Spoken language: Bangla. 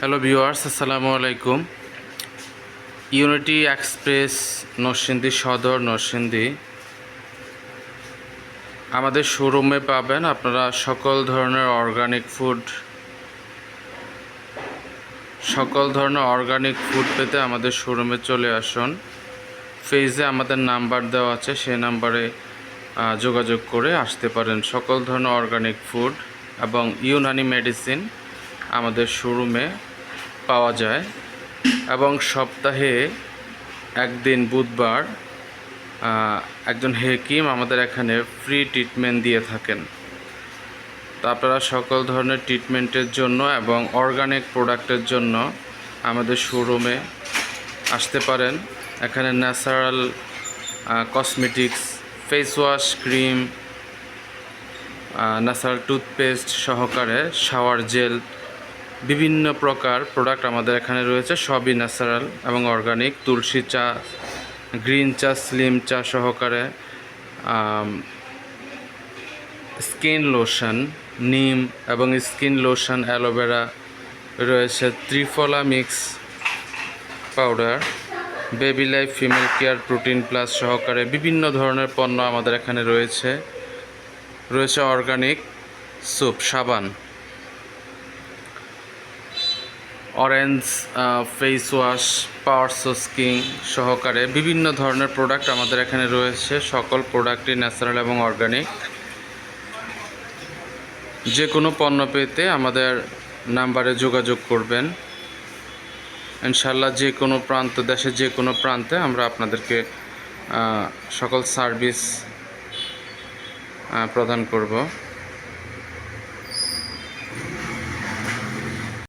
হ্যালো ভিউয়ার্স, আসসালামু আলাইকুম। ইউনিটি এক্সপ্রেস নরসিংদী সদর নরসিংদী আমাদের শোরুমে পাবেন আপনারা সকল ধরনের অর্গানিক ফুড পেতে আমাদের শোরুমে চলে আসুন। পেজে আমাদের নাম্বার দেওয়া আছে, সেই নাম্বারে যোগাযোগ করে আসতে পারেন। সকল ধরনের অর্গানিক ফুড এবং ইউনানি মেডিসিন আমাদের শোরুমে পাওয়া যায় এবং সপ্তাহে একদিন বুধবার একজন হেকিম আমাদের এখানে ফ্রি ট্রিটমেন্ট দিয়ে থাকেন। তো আপনারা সকল ধরনের ট্রিটমেন্টের জন্য এবং অর্গানিক প্রোডাক্টের জন্য আমাদের শোরুমে আসতে পারেন। এখানে natural cosmetics, face wash, cream, natural toothpaste সহকারে শাওয়ার জেল, বিভিন্ন প্রকার প্রোডাক্ট আমাদের এখানে রয়েছে। সবই ন্যাচারাল এবং অর্গানিক। তুলসী চা, গ্রিন চা, স্লিম চা সহকারে, স্কিন লোশন, নিম এবং স্কিন লোশন, অ্যালোভেরা রয়েছে, triphala mix powder, baby life female care protein plus সহকারে বিভিন্ন ধরনের পণ্য আমাদের এখানে রয়েছে। অর্গানিক সোপ, সাবান, অরেঞ্জ ফেস ওয়াশ, পাওয়ার সোস্কিং সহকারে বিভিন্ন ধরনের প্রোডাক্ট আমাদের এখানে রয়েছে। সকল প্রোডাক্টই ন্যাচারাল এবং অর্গানিক। যে কোনো পণ্য পেতে আমাদের নাম্বারে যোগাযোগ করবেন। ইনশাল্লাহ যে কোনো দেশের যে কোনো প্রান্তে আমরা আপনাদেরকে সকল সার্ভিস প্রদান করব।